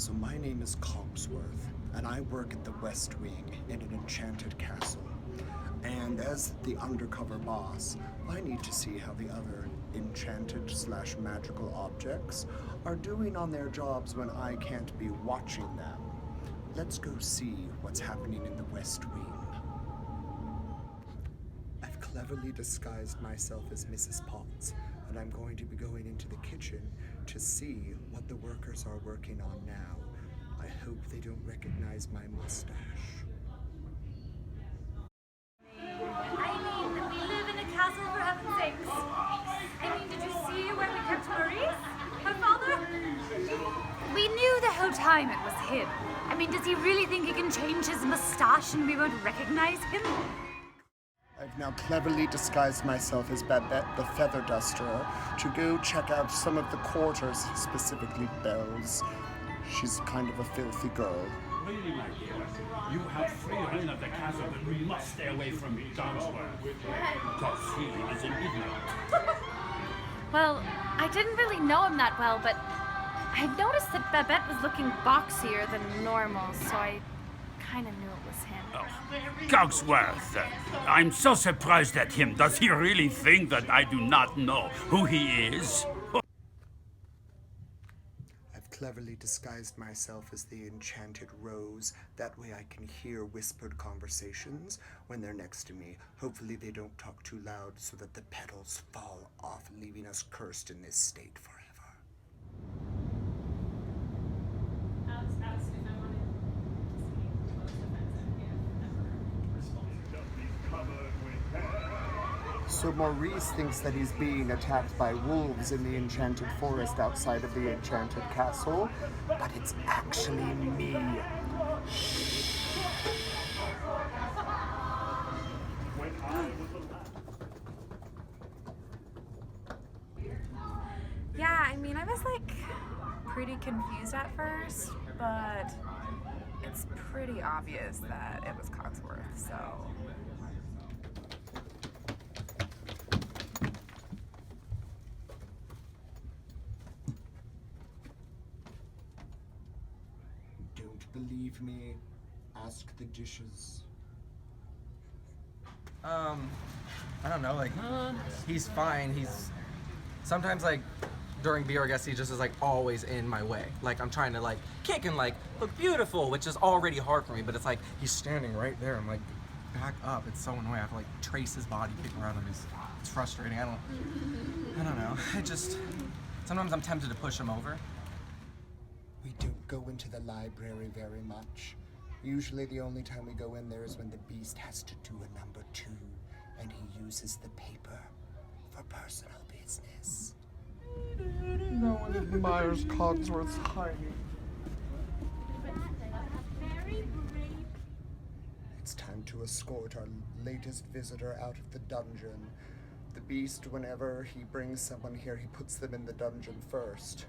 So my name is Cogsworth, and I work at the West Wing in an enchanted castle. And as the undercover boss, I need to see how the other enchanted/magical objects are doing on their jobs when I can't be watching them. Let's go see what's happening in the West Wing. I've cleverly disguised myself as Mrs. Potts, and I'm going to be going into the kitchen to see what the workers are working on now. I hope they don't recognize my mustache. I mean, we live in a castle, for heaven's sakes. I mean, did you see where we kept Maurice, her father? We knew the whole time it was him. I mean, does he really think he can change his mustache and we won't recognize him? I've now cleverly disguised myself as Babette the Feather Duster to go check out some of the quarters, specifically Belle's. She's kind of a filthy girl. Really, my dear, you have free reign of the castle, but we must stay away from Cogsworth, because he is an idiot. Well, I didn't really know him that well, but I noticed that Babette was looking boxier than normal, so I kind of knew it was him. Oh, Cogsworth, I'm so surprised at him. Does he really think that I do not know who he is? I've cleverly disguised myself as the enchanted rose. That way I can hear whispered conversations when they're next to me. Hopefully they don't talk too loud so that the petals fall off, leaving us cursed in this state forever. So Maurice thinks that he's being attacked by wolves in the enchanted forest outside of the enchanted castle, but it's actually me. Yeah, I mean, I was like pretty confused at first, but it's pretty obvious that it was Cogsworth, so. Don't believe me? Ask the dishes. I don't know, like, he's fine. He's sometimes, like, during beer, I guess he just is, like, always in my way. Like, I'm trying to, like, kick and, like, look beautiful, which is already hard for me, but it's like, he's standing right there. I'm like, back up. It's so annoying. I have to, like, trace his body, kick around him. It's frustrating. I don't know. Sometimes I'm tempted to push him over. We don't go into the library very much. Usually the only time we go in there is when the beast has to do a number 2, and he uses the paper for personal business. No one admires Cogsworth's hiding. It's time to escort our latest visitor out of the dungeon. The beast, whenever he brings someone here, he puts them in the dungeon first.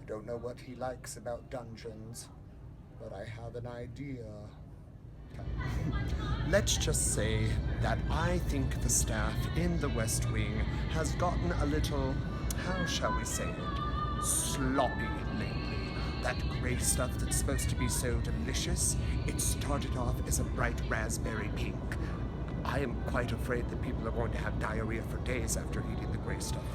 I don't know what he likes about dungeons, but I have an idea. Let's just say that I think the staff in the West Wing has gotten a little, how shall we say it, sloppy lately. That gray stuff that's supposed to be so delicious, it started off as a bright raspberry pink. I am quite afraid that people are going to have diarrhea for days after eating the gray stuff.